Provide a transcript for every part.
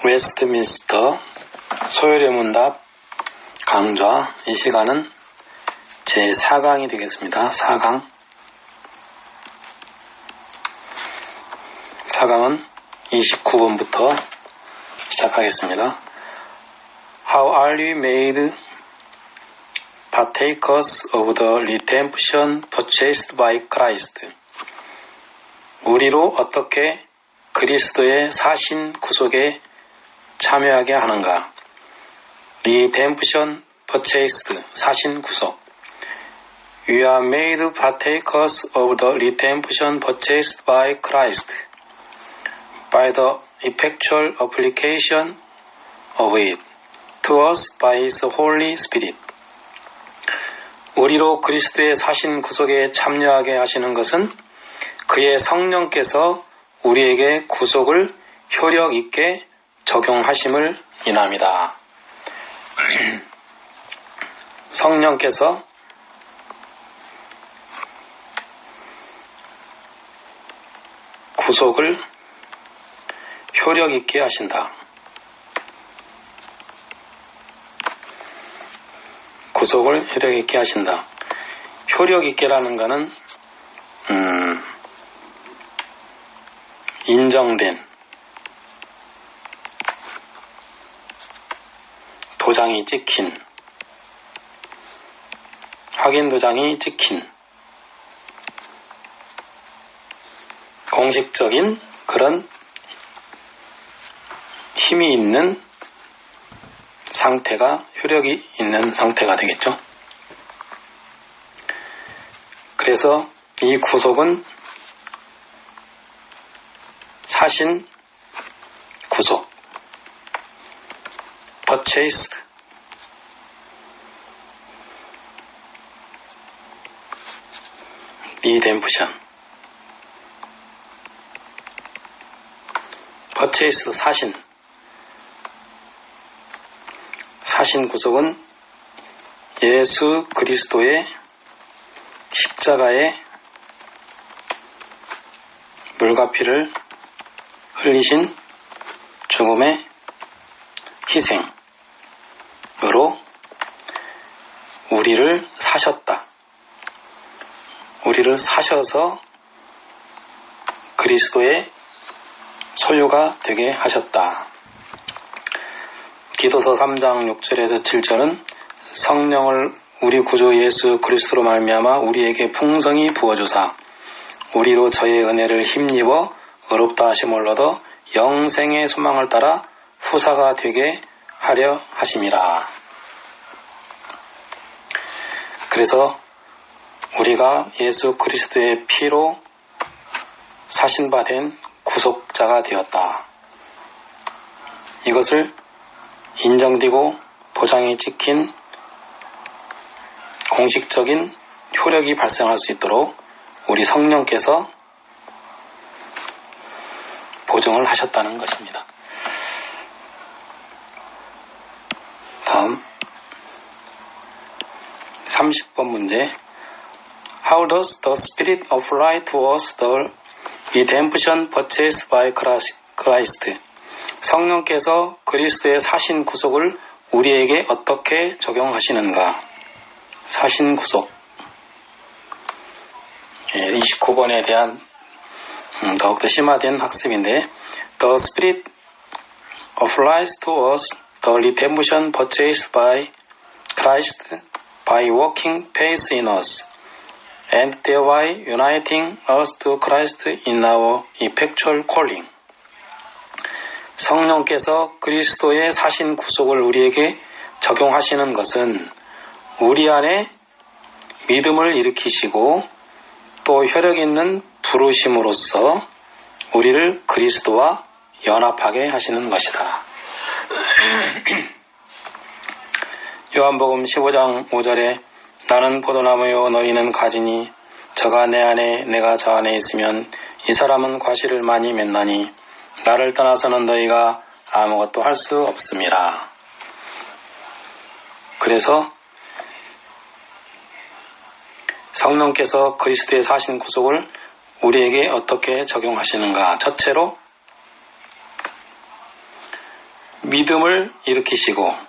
웨스트민스터 소요리 문답 강좌. 이 시간은 제4강이 되겠습니다. 4강. 4강은 29번부터 시작하겠습니다. How are you made partakers of the redemption purchased by Christ? 우리로 어떻게 그리스도의 사신 구속에 참여하게 하는가? Redemption purchased, 사신 구속. We are made partakers of the redemption purchased by Christ by the effectual application of it to us by His Holy Spirit. 우리로 그리스도의 사신 구속에 참여하게 하시는 것은 그의 성령께서 우리에게 구속을 효력 있게 적용하심을 인합니다. 성령께서 구속을 효력 있게 하신다. 구속을 효력 있게 하신다. 효력 있게라는 것은 인정된 도장이 찍힌, 확인 도장이 찍힌 공식적인 그런 힘이 있는 상태가, 효력이 있는 상태가 되겠죠. 그래서 이 구속은 사신 구속, purchased, redemption, purchased, 사신 구속은 예수 그리스도의 십자가의 물과 피를 흘리신 죽음의 희생으로 우리를 사셨다. 우리를 사셔서 그리스도의 소유가 되게 하셨다. 디도서 3장 6절에서 7절은 성령을 우리 구주 예수 그리스도로 말미암아 우리에게 풍성히 부어주사 우리로 저의 은혜를 힘입어 의롭다 하심을 얻어 영생의 소망을 따라 후사가 되게 하려 하심이라. 그래서 우리가 예수 그리스도의 피로 사신받은 구속자가 되었다. 이것을 인정되고 도장이 찍힌 공식적인 효력이 발생할 수 있도록 우리 성령께서 보증을 하셨다는 것입니다. 다음 30번 문제. How does the Spirit apply to us the redemption purchased by Christ? 성령께서 그리스도의 사신 구속을 우리에게 어떻게 적용하시는가? 사신 구속. 29번에 대한 더욱더 심화된 학습인데, The Spirit applies to us the redemption purchased by Christ by working faith in us and thereby uniting us to Christ in our effectual calling. 성령께서 그리스도의 사신 구속을 우리에게 적용하시는 것은 우리 안에 믿음을 일으키시고 또 혈력 있는 부르심으로써 우리를 그리스도와 연합하게 하시는 것이다. 요한복음 15장 5절에 나는 포도나무요 너희는 가지니 저가 내 안에 내가 저 안에 있으면 이 사람은 과실을 많이 맺나니 나를 떠나서는 너희가 아무것도 할 수 없음이라. 그래서 성령께서 그리스도의 사신 구속을 우리에게 어떻게 적용하시는가? 첫째로 믿음을 일으키시고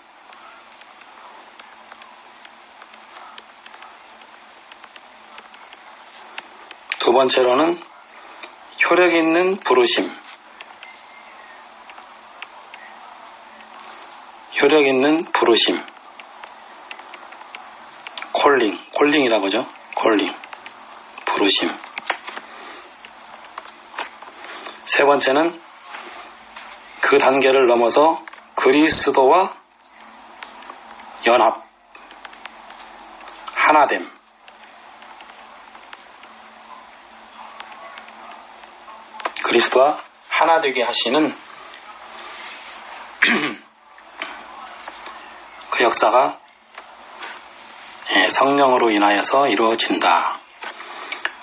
두 번째로는 효력 있는 부르심, 효력 있는 부르심, 콜링이라고 하죠. 콜링, 부르심. 세 번째는 그 단계를 넘어서 그리스도와 연합, 하나됨. 그리스도와 하나 되게 하시는 그 역사가 성령으로 인하여서 이루어진다.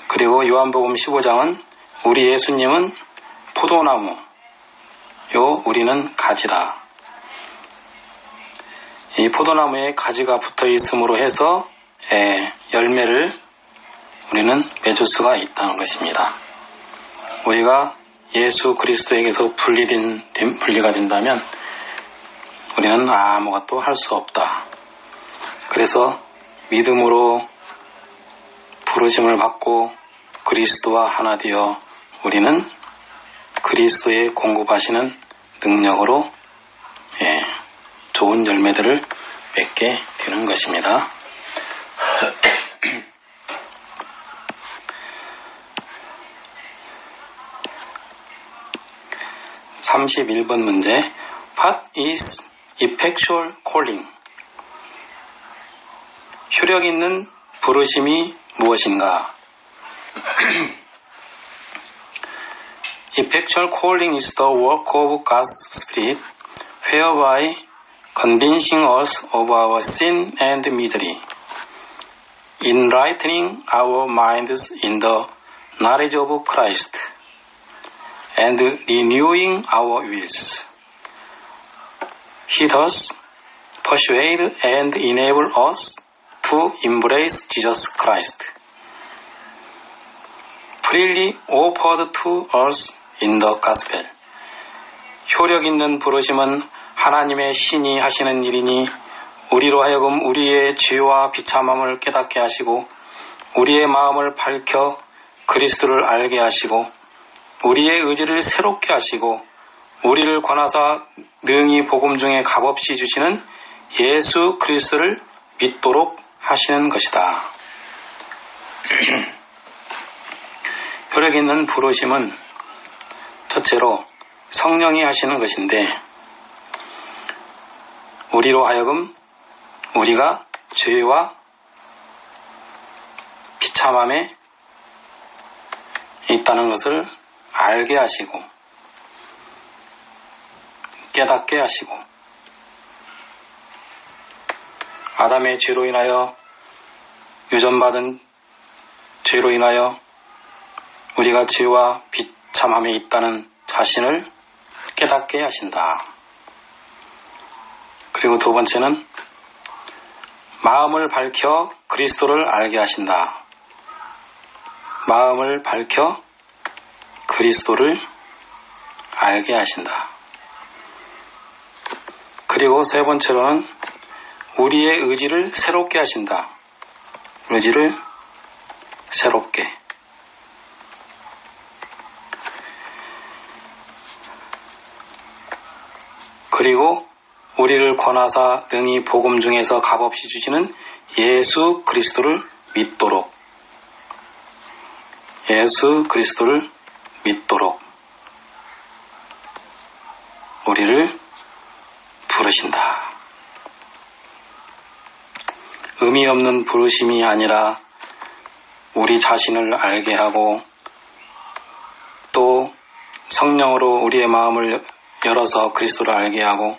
그리고 요한복음 15장은 우리 예수님은 포도나무, 우리는 가지다. 이 포도나무에 가지가 붙어 있음으로 해서 열매를 우리는 맺을 수가 있다는 것입니다. 우리가 예수 그리스도에게서 분리가 된다면 우리는 아무것도 할 수 없다. 그래서 믿음으로 부르심을 받고 그리스도와 하나 되어 우리는 그리스도의 공급하시는 능력으로 좋은 열매들을 맺게 되는 것입니다. 31번 문제. What is effectual calling? 효력 있는 부르심이 무엇인가? Effectual calling is the work of God's Spirit, whereby convincing us of our sin and misery, enlightening our minds in the knowledge of Christ, and renewing our wills. He does persuade and enable us to embrace Jesus Christ, freely offered to us in the gospel. 효력 있는 부르심은 하나님의 신이 하시는 일이니 우리로 하여금 우리의 죄와 비참함을 깨닫게 하시고 우리의 마음을 밝혀 그리스도를 알게 하시고 우리의 의지를 새롭게 하시고 우리를 권하사 능히 복음 중에 값없이 주시는 예수 그리스도를 믿도록 하시는 것이다. 효력 있는 부르심은 첫째로 성령이 하시는 것인데 우리로 하여금 우리가 죄와 비참함에 있다는 것을 알게 하시고 깨닫게 하시고 아담의 죄로 인하여 유전받은 죄로 인하여 우리가 죄와 비참함에 있다는 자신을 깨닫게 하신다. 그리고 두 번째는 마음을 밝혀 그리스도를 알게 하신다. 마음을 밝혀 그리스도를 알게 하신다. 그리고 세 번째로는 우리의 의지를 새롭게 하신다. 의지를 새롭게. 그리고 우리를 권하사 능히 복음 중에서 값없이 주시는 예수 그리스도를 믿도록. 예수 그리스도를 믿도록 우리를 부르신다. 의미 없는 부르심이 아니라 우리 자신을 알게 하고 또 성령으로 우리의 마음을 열어서 그리스도를 알게 하고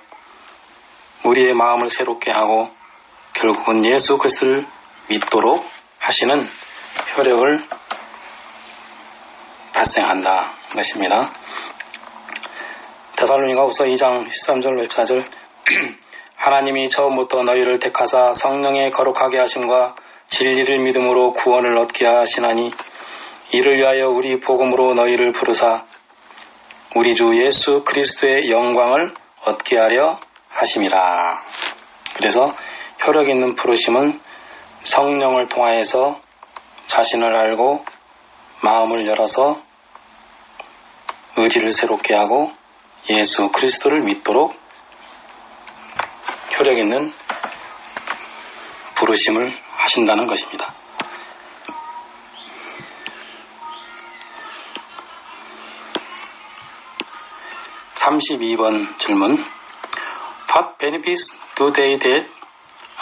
우리의 마음을 새롭게 하고 결국은 예수 그리스도를 믿도록 하시는 효력을 발생한다 것입니다. 데살로니가후서 2장 13절 14절 하나님이 처음부터 너희를 택하사 성령의 거룩하게 하심과 진리를 믿음으로 구원을 얻게 하시나니 이를 위하여 우리 복음으로 너희를 부르사 우리 주 예수 그리스도의 영광을 얻게 하려 하심이라. 그래서 효력 있는 부르심은 성령을 통하여서 자신을 알고 마음을 열어서 의지를 새롭게 하고 예수 그리스도를 믿도록 효력 있는 부르심을 하신다는 것입니다. 32번 질문. What benefits do they that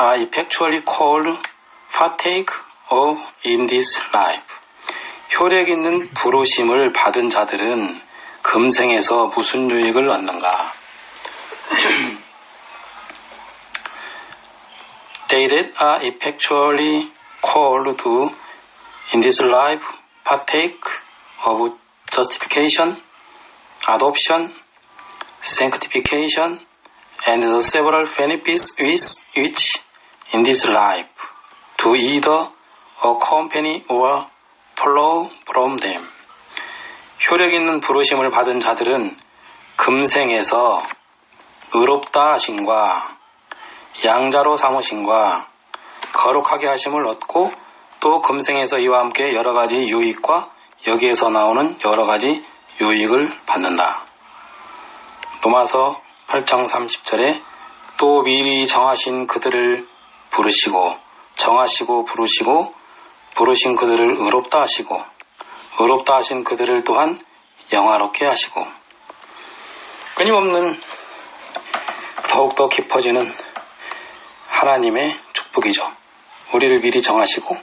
are effectually called partake of in this life? 효력 있는 부르심을 받은 자들은 금생에서 무슨 유익을 얻는가? They that are effectually called to in this life partake of justification, adoption, sanctification, and the several benefits which in this life do either accompany or flow from them. 효력 있는 부르심을 받은 자들은 금생에서 의롭다 하심과 양자로 삼으심과 거룩하게 하심을 얻고 또 금생에서 이와 함께 여러 가지 유익과 여기에서 나오는 여러 가지 유익을 받는다. 로마서 8장 30절에 또 미리 정하신 그들을 부르시고 정하시고 부르시고 부르신 그들을 의롭다 하시고 의롭다 하신 그들을 또한 영화롭게 하시고 끊임없는 더욱더 깊어지는 하나님의 축복이죠. 우리를 미리 정하시고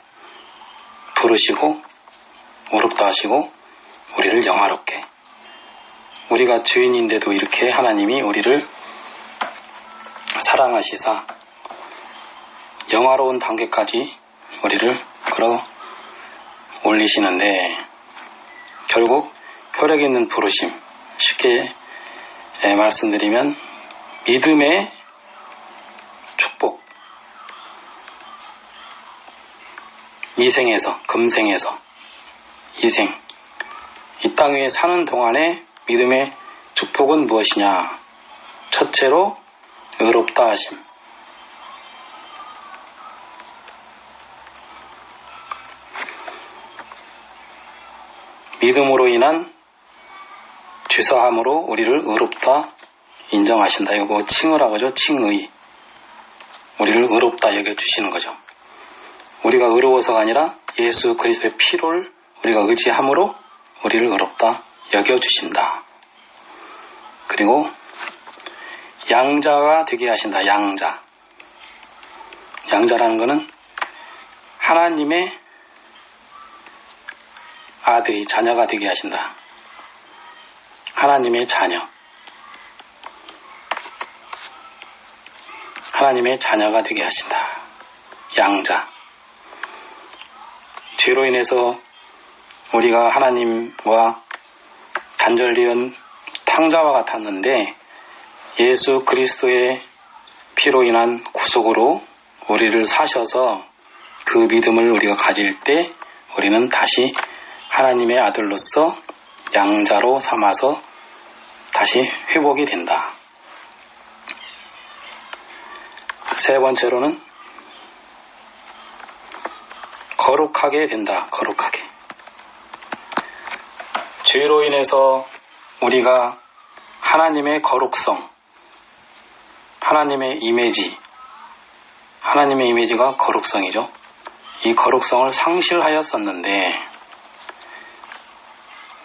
부르시고 의롭다 하시고 우리를 영화롭게 우리가 죄인인데도 이렇게 하나님이 우리를 사랑하시사 영화로운 단계까지 우리를 끌어 올리시는데 결국 효력 있는 부르심 쉽게 말씀드리면 믿음의 축복 이생에서 금생에서 이생 이 땅 위에 사는 동안에 믿음의 축복은 무엇이냐? 첫째로 의롭다 하심. 믿음으로 인한 죄사함으로 우리를 의롭다 인정하신다. 이거 뭐 칭의라고 하죠. 칭의. 우리를 의롭다 여겨주시는 거죠. 우리가 의로워서가 아니라 예수 그리스도의 피를 우리가 의지함으로 우리를 의롭다 여겨주신다. 그리고 양자가 되게 하신다. 양자. 양자라는 것은 하나님의 아들이 자녀가 되게 하신다. 하나님의 자녀. 하나님의 자녀가 되게 하신다. 양자. 죄로 인해서 우리가 하나님과 단절되은 탕자와 같았는데 예수 그리스도의 피로 인한 구속으로 우리를 사셔서 그 믿음을 우리가 가질 때 우리는 다시 하나님의 아들로서 양자로 삼아서 다시 회복이 된다. 세 번째로는 거룩하게 된다. 거룩하게. 죄로 인해서 우리가 하나님의 거룩성, 하나님의 이미지, 하나님의 이미지가 거룩성이죠. 이 거룩성을 상실하였었는데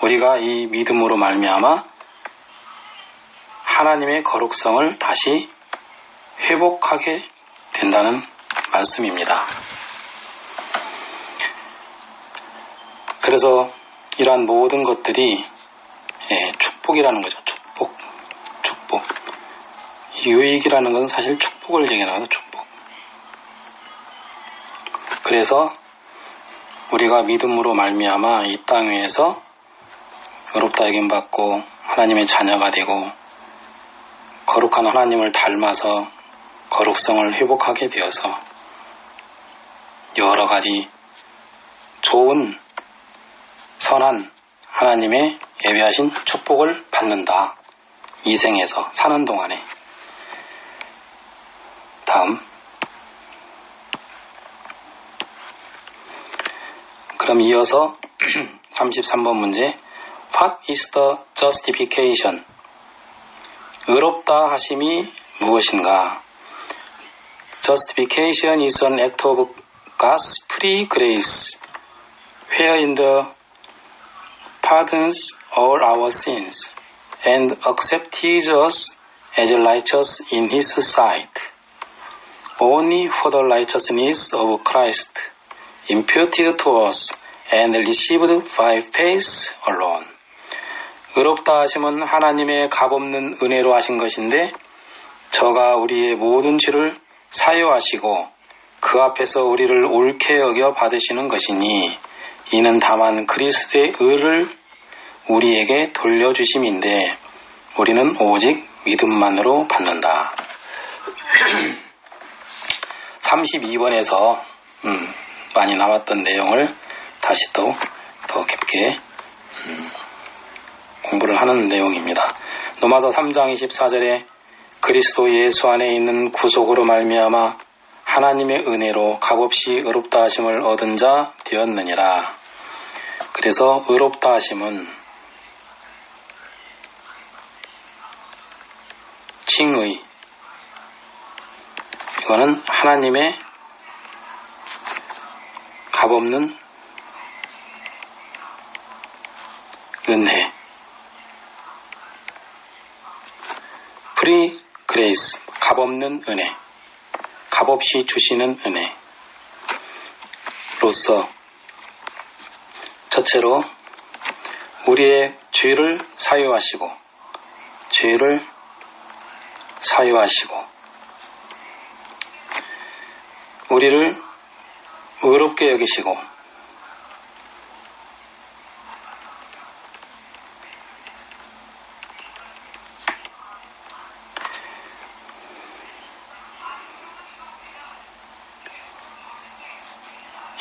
우리가 이 믿음으로 말미암아 하나님의 거룩성을 다시 회복하게 된다는 말씀입니다. 그래서 이러한 모든 것들이 축복이라는 거죠. 축복. 유익이라는 것은 사실 축복을 얘기하는 거죠. 축복. 그래서 우리가 믿음으로 말미암아 이 땅 위에서 의롭다 여김받고 하나님의 자녀가 되고 거룩한 하나님을 닮아서 거룩성을 회복하게 되어서 여러 가지 좋은 선한 하나님의 예비하신 축복을 받는다. 이 생에서 사는 동안에. 다음. 그럼 이어서 33번 문제. What is the justification? 의롭다 하심이 무엇인가? Justification is an act of God's free grace, wherein the pardons all our sins and accepts us as righteous in His sight, only for the righteousness of Christ, imputed to us and received by faith alone. 의롭다 하심은 하나님의 값없는 은혜로 하신 것인데 저가 우리의 모든 죄를 사유하시고 그 앞에서 우리를 옳게 여겨 받으시는 것이니 이는 다만 그리스도의 의를 우리에게 돌려주심인데 우리는 오직 믿음만으로 받는다. 32번에서 많이 나왔던 내용을 다시 또 더 깊게 공부를 하는 내용입니다. 로마서 3장 24절에 그리스도 예수 안에 있는 구속으로 말미암아 하나님의 은혜로 값없이 의롭다 하심을 얻은 자 되었느니라. 그래서 의롭다 하심은 칭의, 이거는 하나님의 값없는 은혜, 프리 그레이스, 값없는 은혜, 값없이 주시는 은혜로서 첫째로 우리의 죄를 사유하시고 우리를 의롭게 여기시고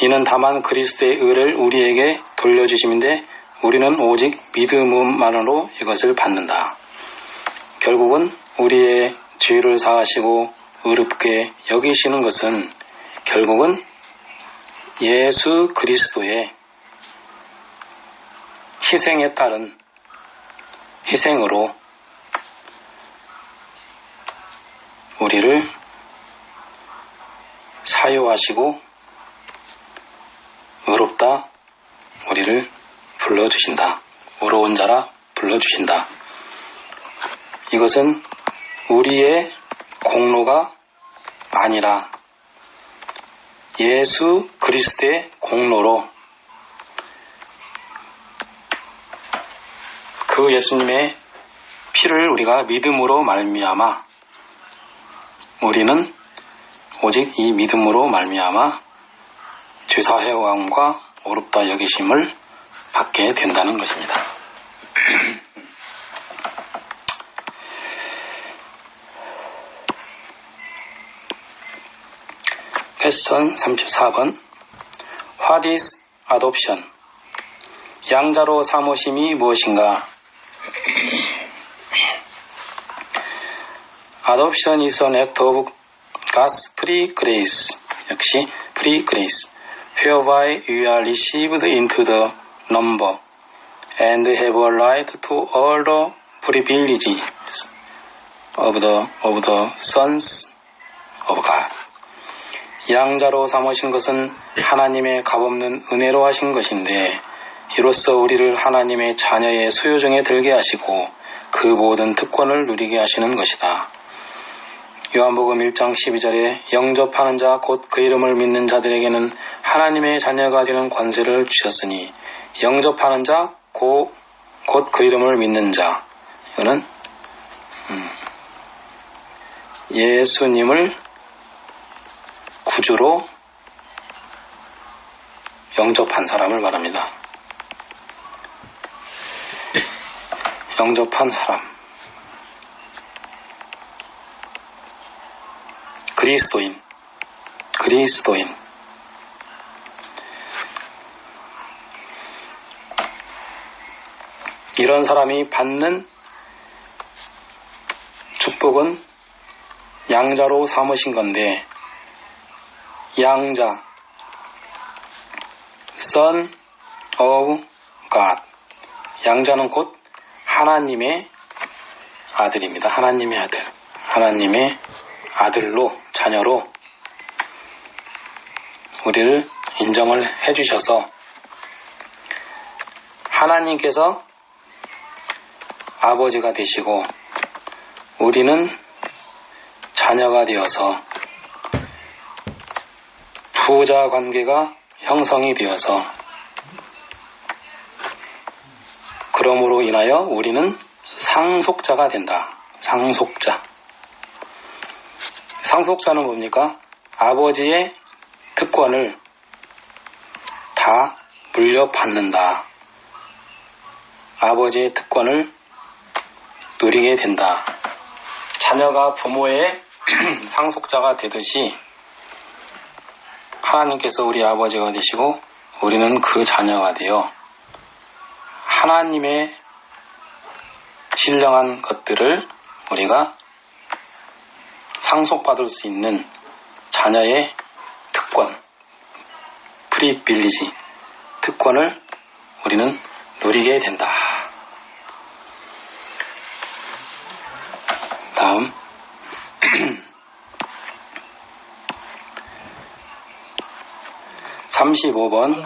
이는 다만 그리스도의 의를 우리에게 돌려주심인데 우리는 오직 믿음만으로 이것을 받는다. 결국은 우리의 죄를 사하시고 의롭게 여기시는 것은 결국은 예수 그리스도의 희생에 따른 희생으로 우리를 사유하시고 의롭다 우리를 불러주신다. 의로운 자라 불러주신다. 이것은 우리의 공로가 아니라 예수 그리스도의 공로로 그 예수님의 피를 우리가 믿음으로 말미암아 우리는 오직 이 믿음으로 말미암아 죄사해함과 의롭다 여기심을 받게 된다는 것입니다. 퀘스천 34번. What is adoption? 양자로 삼으심이 무엇인가? Adoption is an act of God's free grace. 역시 free grace. whereby you are received into the number and have a right to all the privileges of the sons of God. 양자로 삼으신 것은 하나님의 값없는 은혜로 하신 것인데 이로써 우리를 하나님의 자녀의 수요중에 들게 하시고 그 모든 특권을 누리게 하시는 것이다. 요한복음 1장 12절에 영접하는 자 곧 그 이름을 믿는 자들에게는 하나님의 자녀가 되는 권세를 주셨으니 영접하는 자 곧 그 이름을 믿는 자, 이거는 예수님을 구주로 영접한 사람을 말합니다. 영접한 사람, 그리스도인. 이런 사람이 받는 축복은 양자로 삼으신 건데, 양자, Son of God. 양자는 곧 하나님의 아들입니다. 하나님의 아들. 하나님의 아들로, 자녀로 우리를 인정을 해주셔서 하나님께서 아버지가 되시고 우리는 자녀가 되어서 부자 관계가 형성이 되어서 그러므로 인하여 우리는 상속자가 된다. 상속자. 상속자는 뭡니까? 아버지의 특권을 다 물려받는다. 아버지의 특권을 누리게 된다. 자녀가 부모의 상속자가 되듯이 하나님께서 우리 아버지가 되시고 우리는 그 자녀가 되어 하나님의 신령한 것들을 우리가 상속받을 수 있는 자녀의 특권, 프리빌리지, 특권을 우리는 누리게 된다. 다음 35번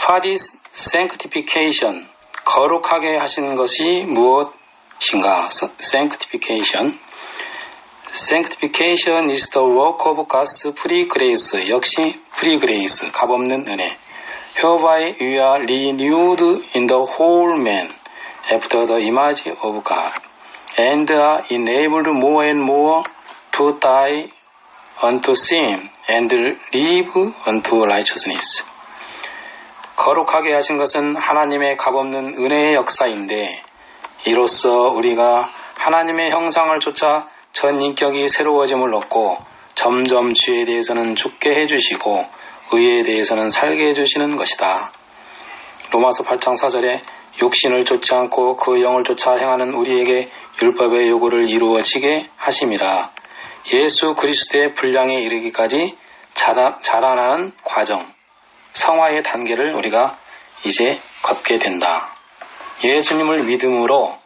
What is sanctification? 거룩하게 하시는 것이 무엇인가? Sanctification. Sanctification is the work of God's free grace. 역시 free grace, 값없는 은혜. Hereby we are renewed in the whole man after the image of God, and are enabled more and more to die unto sin and live unto righteousness. 거룩하게 하신 것은 하나님의 값없는 은혜의 역사인데 이로써 우리가 하나님의 형상을 쫓아 전 인격이 새로워짐을 얻고 점점 죄에 대해서는 죽게 해주시고 의에 대해서는 살게 해주시는 것이다. 로마서 8장 4절에 육신을 쫓지 않고 그 영을 쫓아 행하는 우리에게 율법의 요구를 이루어지게 하심이라. 예수 그리스도의 분량에 이르기까지 자라나는 과정, 성화의 단계를 우리가 이제 걷게 된다. 예수님을 믿음으로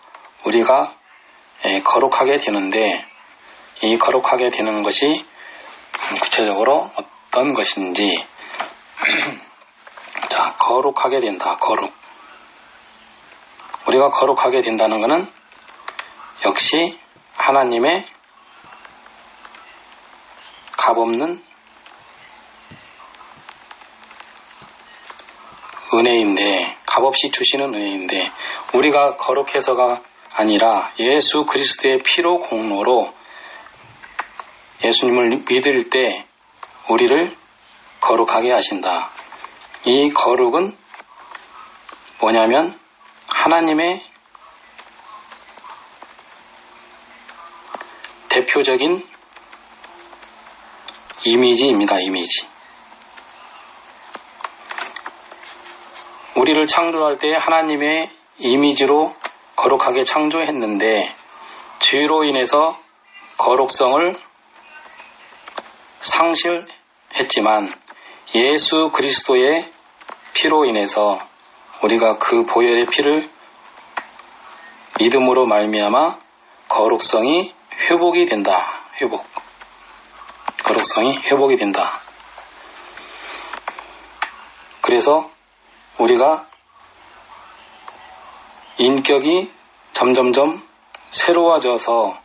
우리가 거룩하게 되는데 이 거룩하게 되는 것이 구체적으로 어떤 것인지 자, 거룩하게 된다. 거룩. 우리가 거룩하게 된다는 것은 역시 하나님의 값없는 은혜인데, 값없이 주시는 은혜인데 우리가 거룩해서가 아니라 예수 그리스도의 피로 공로로 예수님을 믿을 때 우리를 거룩하게 하신다. 이 거룩은 뭐냐면 하나님의 대표적인 이미지입니다. 이미지. 우리를 창조할 때 하나님의 이미지로 거룩하게 창조했는데 죄로 인해서 거룩성을 상실했지만 예수 그리스도의 피로 인해서 우리가 그 보혈의 피를 믿음으로 말미암아 거룩성이 회복이 된다. 회복. 거룩성이 회복이 된다. 그래서 우리가 인격이 점점점 새로워져서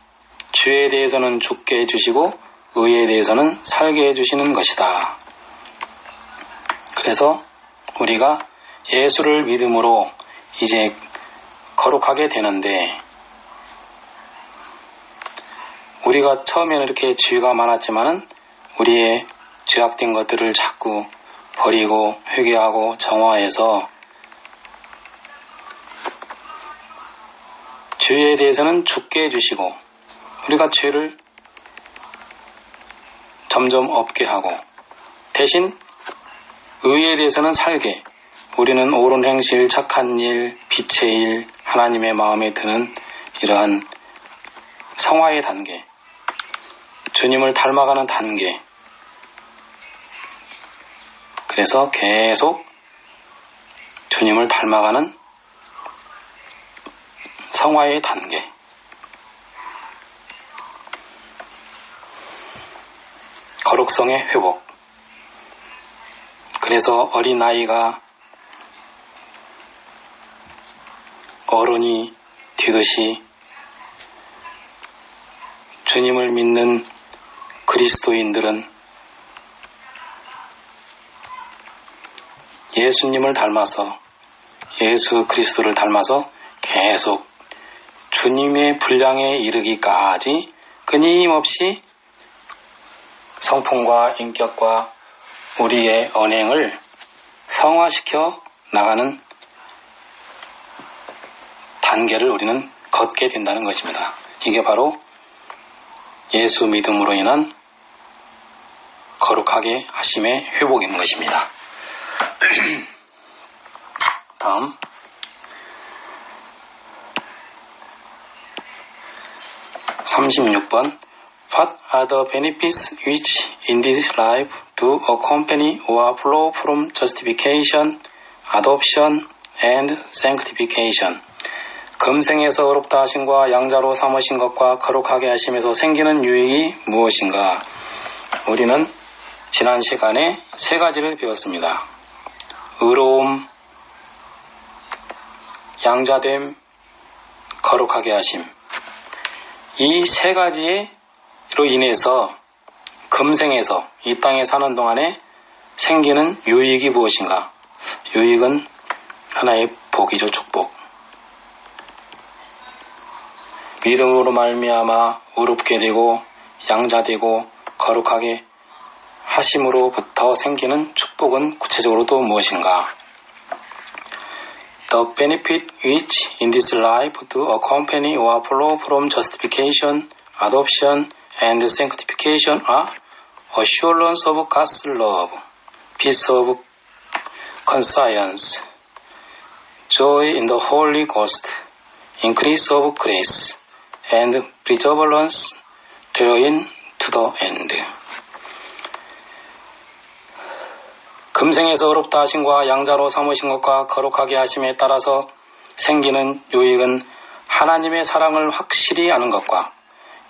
죄에 대해서는 죽게 해주시고 의에 대해서는 살게 해주시는 것이다. 그래서 우리가 예수를 믿음으로 이제 거룩하게 되는데 우리가 처음에는 이렇게 죄가 많았지만은 우리의 죄악된 것들을 자꾸 버리고 회개하고 정화해서 죄에 대해서는 죽게 해주시고 우리가 죄를 점점 없게 하고 대신 의에 대해서는 살게 우리는 옳은 행실, 착한 일, 빛의 일, 하나님의 마음에 드는 이러한 성화의 단계, 주님을 닮아가는 단계. 그래서 계속 주님을 닮아가는 성화의 단계. 거룩성의 회복. 그래서 어린아이가 어른이 되듯이 주님을 믿는 그리스도인들은 예수님을 닮아서, 예수 그리스도를 닮아서 계속 주님의 분량에 이르기까지 끊임없이 성품과 인격과 우리의 언행을 성화시켜 나가는 단계를 우리는 걷게 된다는 것입니다. 이게 바로 예수 믿음으로 인한 거룩하게 하심의 회복인 것입니다. 다음 36번 What are the benefits which in this life do accompany or flow from justification, adoption, and sanctification? 금생에서 의롭다 하심과 양자로 삼으신 것과 거룩하게 하심에서 생기는 유익이 무엇인가? 우리는 지난 시간에 세 가지를 배웠습니다. 의로움, 양자됨, 거룩하게 하심. 이 세 가지로 인해서 금생에서 이 땅에 사는 동안에 생기는 유익이 무엇인가? 유익은 하나의 복이죠, 축복. 믿음으로 말미암아 의롭게 되고 양자되고 거룩하게 하심으로부터 생기는 축복은 구체적으로 또 무엇인가? The benefit which in this life do accompany or flow from justification, adoption, and sanctification are assurance of God's love, peace of conscience, joy in the Holy Ghost, increase of grace, and perseverance therein to the end. 금생에서 의롭다 하심과 양자로 삼으신 것과 거룩하게 하심에 따라서 생기는 유익은 하나님의 사랑을 확실히 아는 것과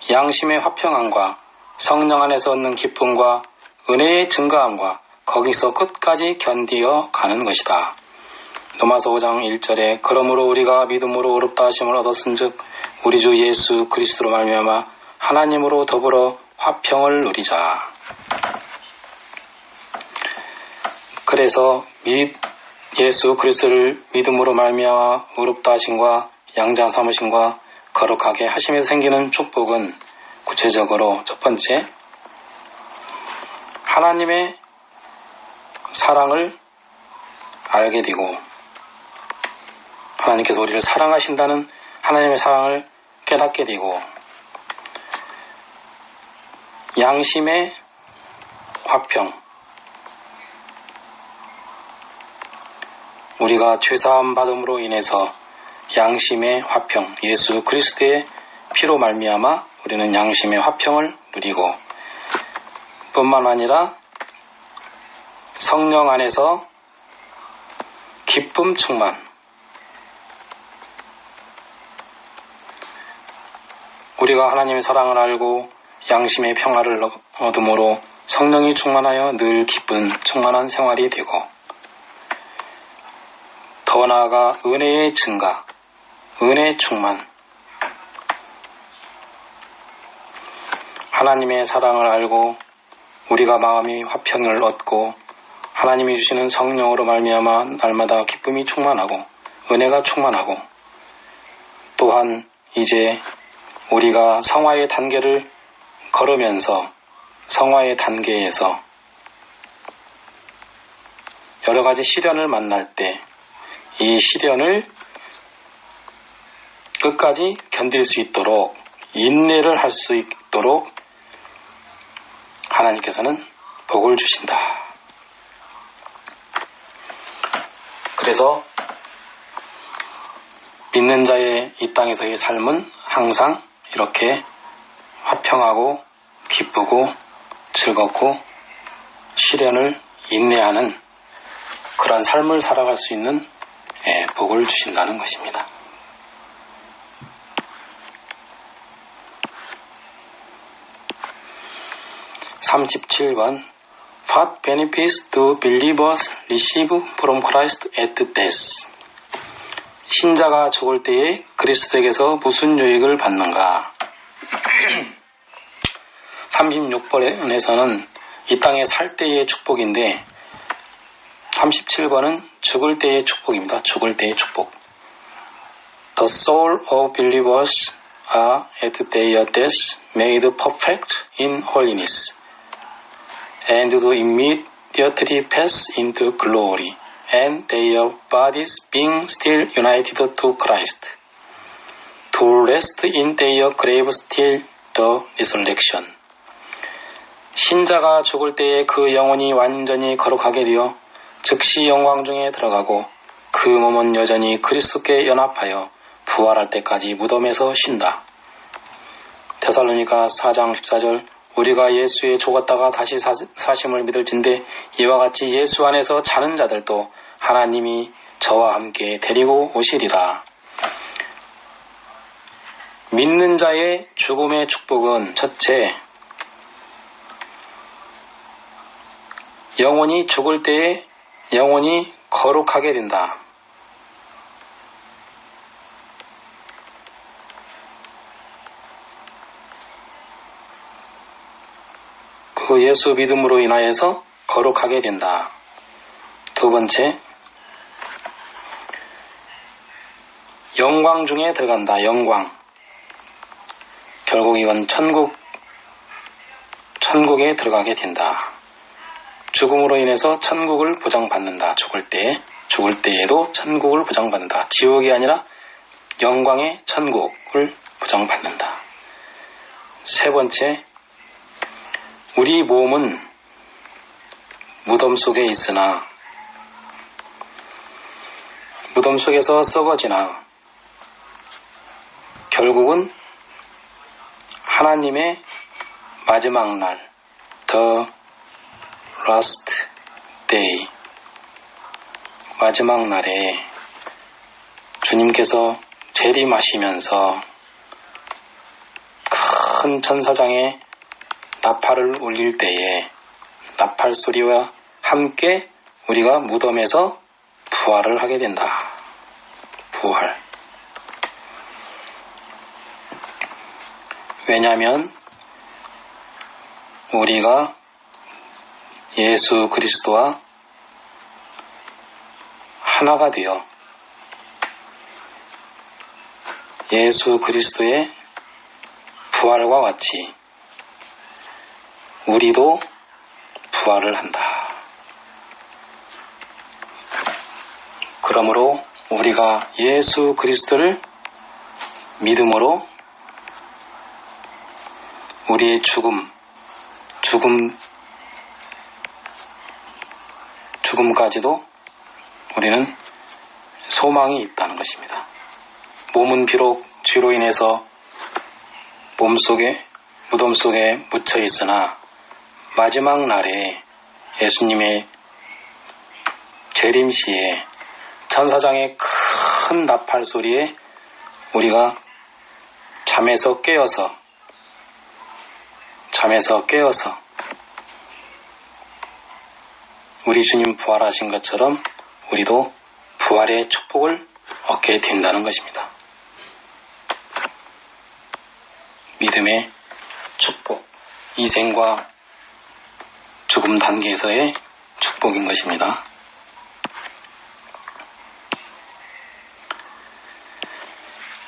양심의 화평함과 성령 안에서 얻는 기쁨과 은혜의 증가함과 거기서 끝까지 견디어 가는 것이다. 로마서 5장 1절에 그러므로 우리가 믿음으로 의롭다 하심을 얻었은즉 우리 주 예수 그리스도로 말미암아 하나님으로 더불어 화평을 누리자. 그래서 예수 그리스도를 믿음으로 말미암아 의롭다 하심과 양자 삼으심과 거룩하게 하심에서 생기는 축복은 구체적으로 첫 번째, 하나님의 사랑을 알게 되고 하나님께서 우리를 사랑하신다는 하나님의 사랑을 깨닫게 되고 양심의 화평, 우리가 죄사함 받음으로 인해서 양심의 화평, 예수 그리스도의 피로 말미암아 우리는 양심의 화평을 누리고 뿐만 아니라 성령 안에서 기쁨 충만, 우리가 하나님의 사랑을 알고 양심의 평화를 얻음으로 성령이 충만하여 늘 기쁜 충만한 생활이 되고 더 나아가 은혜의 증가, 은혜 충만, 하나님의 사랑을 알고 우리가 마음이 화평을 얻고 하나님이 주시는 성령으로 말미암아 날마다 기쁨이 충만하고 은혜가 충만하고 또한 이제 우리가 성화의 단계를 걸으면서 성화의 단계에서 여러 가지 시련을 만날 때 이 시련을 끝까지 견딜 수 있도록 인내를 할 수 있도록 하나님께서는 복을 주신다. 그래서 믿는 자의 이 땅에서의 삶은 항상 이렇게 평하고 기쁘고 즐겁고 시련을 인내하는 그런 삶을 살아갈 수 있는 복을 주신다는 것입니다. 37번 What benefits do believers receive from Christ at death? 신자가 죽을 때에 그리스도에게서 무슨 유익을 받는가? 36번에서는 이 땅에 살 때의 축복인데 37번은 죽을 때의 축복입니다. 죽을 때의 축복. The soul of believers are at the day of death made perfect in holiness and do immediately pass into glory and their bodies being still united to Christ to rest in their graves till the resurrection. 신자가 죽을 때에 그 영혼이 완전히 거룩하게 되어 즉시 영광 중에 들어가고 그 몸은 여전히 그리스도께 연합하여 부활할 때까지 무덤에서 쉰다. 데살로니가 4장 14절 우리가 예수에 죽었다가 다시 사심을 믿을진대 이와 같이 예수 안에서 자는 자들도 하나님이 저와 함께 데리고 오시리라. 믿는 자의 죽음의 축복은 첫째, 영혼이 죽을 때에 영혼이 거룩하게 된다. 그 예수 믿음으로 인하여서 거룩하게 된다. 두 번째, 영광 중에 들어간다. 영광. 결국 이건 천국에 들어가게 된다. 죽음으로 인해서 천국을 보장받는다. 죽을 때에도 천국을 보장받는다. 지옥이 아니라 영광의 천국을 보장받는다. 세 번째, 우리 몸은 무덤 속에 있으나 무덤 속에서 썩어지나 결국은 하나님의 마지막 날, The Last Day, 마지막 날에 주님께서 재림하시면서 큰 천사장에 나팔을 울릴 때에 나팔 소리와 함께 우리가 무덤에서 부활을 하게 된다. 부활. 왜냐하면 우리가 예수 그리스도와 하나가 되어 예수 그리스도의 부활과 같이 우리도 부활을 한다. 그러므로 우리가 예수 그리스도를 믿음으로 우리의 죽음까지도 우리는 소망이 있다는 것입니다. 몸은 비록 죄로 인해서 무덤 속에 묻혀 있으나 마지막 날에 예수님의 재림시에 천사장의 큰 나팔 소리에 우리가 잠에서 깨어서 우리 주님 부활하신 것처럼 우리도 부활의 축복을 얻게 된다는 것입니다. 믿음의 축복, 이생과 죽음 단계에서의 축복인 것입니다.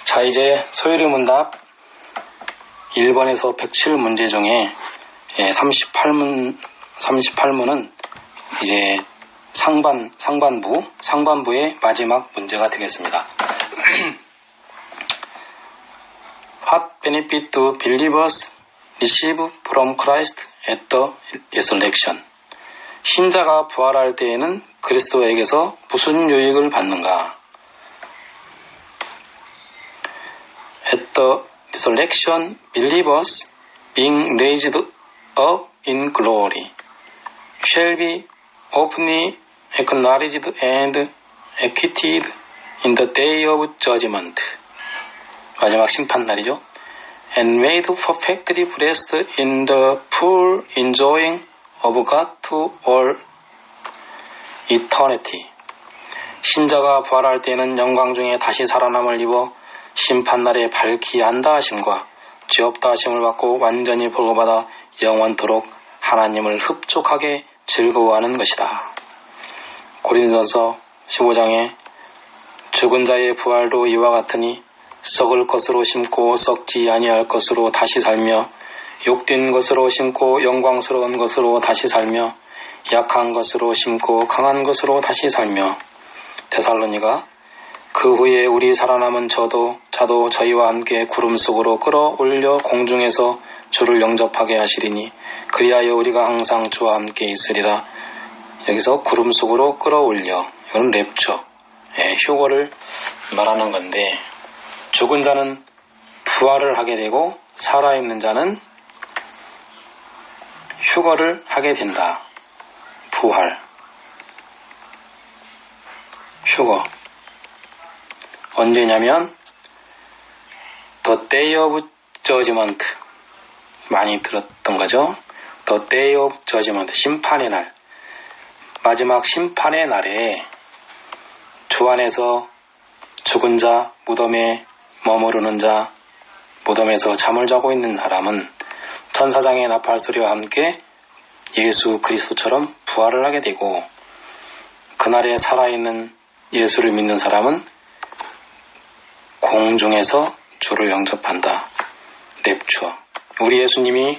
자, 이제 소요리문답 1번에서 107문제 중에 38문은 이제 상반부의 마지막 문제가 되겠습니다. What benefit do believers receive from Christ at the resurrection? 신자가 부활할 때에는 그리스도에게서 무슨 유익을 받는가? At the resurrection, believers being raised up in glory, shall be openly acknowledged and acquitted in the day of judgment. 마지막 심판날이죠. And made perfectly blessed in the full enjoying of God to all eternity. 신자가 부활할 때에는 영광 중에 다시 살아남을 입어 심판날에 밝히 안다 하심과 죄 없다 하심을 받고 완전히 보고받아 영원토록 하나님을 흡족하게 즐거워하는 것이다. 고린도전서 15장에 죽은 자의 부활도 이와 같으니 썩을 것으로 심고 썩지 아니할 것으로 다시 살며 욕된 것으로 심고 영광스러운 것으로 다시 살며 약한 것으로 심고 강한 것으로 다시 살며 데살로니가 그 후에 우리 살아남은 자도 저희와 함께 구름 속으로 끌어올려 공중에서 주를 영접하게 하시리니 그리하여 우리가 항상 주와 함께 있으리라. 여기서 구름 속으로 끌어올려, 이건 랩처, 휴거를 말하는 건데, 죽은 자는 부활을 하게 되고 살아있는 자는 휴거를 하게 된다. 부활, 휴거. 언제냐면 The Day of Judgment, 많이 들었던 거죠. The Day of Judgment, 심판의 날. 마지막 심판의 날에 주 안에서 죽은 자, 무덤에 머무르는 자, 무덤에서 잠을 자고 있는 사람은 천사장의 나팔 소리와 함께 예수 그리스도처럼 부활을 하게 되고, 그날에 살아있는 예수를 믿는 사람은 공중에서 주를 영접한다. 랩추어. 우리 예수님이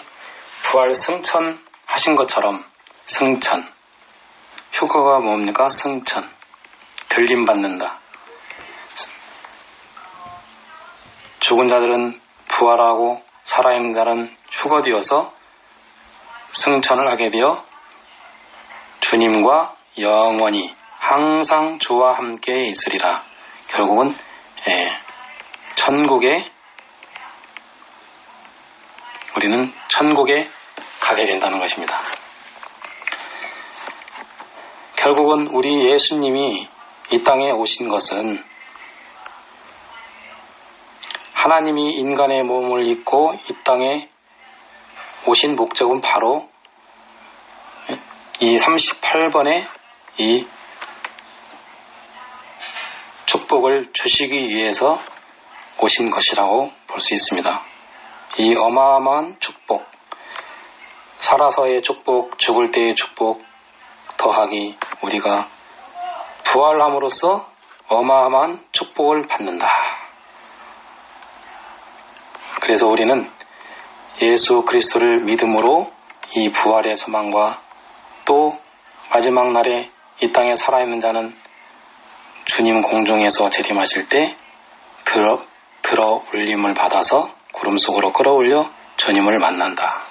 부활 승천하신 것처럼, 승천. 휴거가 뭡니까? 승천. 들림받는다. 죽은 자들은 부활하고 살아있는 자는 휴거되어서 승천을 하게 되어 주님과 영원히 항상 주와 함께 있으리라. 결국은 천국에, 우리는 천국에 가게 된다는 것입니다. 결국은 우리 예수님이 이 땅에 오신 것은 하나님이 인간의 몸을 입고 이 땅에 오신 목적은 바로 이 38번의 이 축복을 주시기 위해서 오신 것이라고 볼 수 있습니다. 이 어마어마한 축복, 살아서의 축복, 죽을 때의 축복 더하기 우리가 부활함으로써 어마어마한 축복을 받는다. 그래서 우리는 예수 그리스도를 믿음으로 이 부활의 소망과 또 마지막 날에 이 땅에 살아있는 자는 주님 공중에서 재림하실 때 들어 올림을 받아서 구름 속으로 끌어올려 주님을 만난다.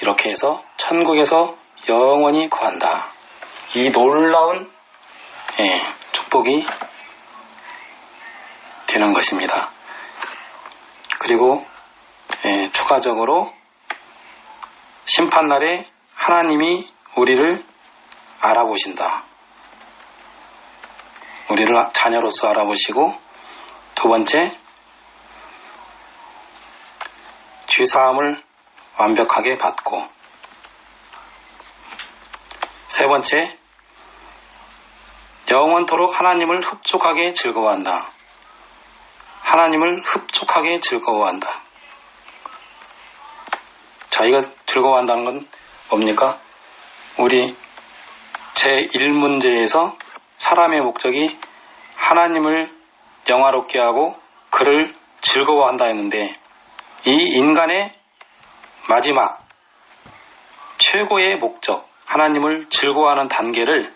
이렇게 해서 천국에서 영원히 거한다. 이 놀라운 축복이 되는 것입니다. 그리고 추가적으로 심판날에 하나님이 우리를 알아보신다. 우리를 자녀로서 알아보시고, 두 번째, 죄사함을 완벽하게 받고, 세 번째, 영원토록 하나님을 흡족하게 즐거워한다. 하나님을 흡족하게 즐거워한다. 자기가 즐거워한다는 건 뭡니까? 우리 제1문제에서 사람의 목적이 하나님을 영화롭게 하고 그를 즐거워한다 했는데, 이 인간의 마지막 최고의 목적, 하나님을 즐거워하는 단계를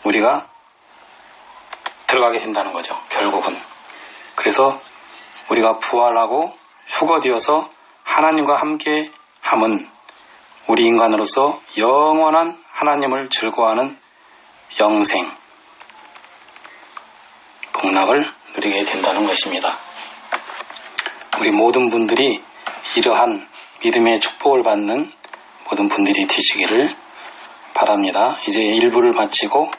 우리가 들어가게 된다는 거죠, 결국은. 그래서 우리가 부활하고 휴거되어서 하나님과 함께 함은 우리 인간으로서 영원한 하나님을 즐거워하는 영생, 복락을 누리게 된다는 것입니다. 우리 모든 분들이 이러한 믿음의 축복을 받는 모든 분들이 되시기를 바랍니다. 이제 1부를 마치고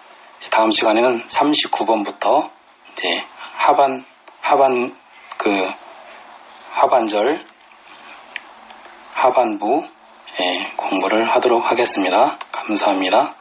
다음 시간에는 39번부터 이제 하반부 공부를 하도록 하겠습니다. 감사합니다.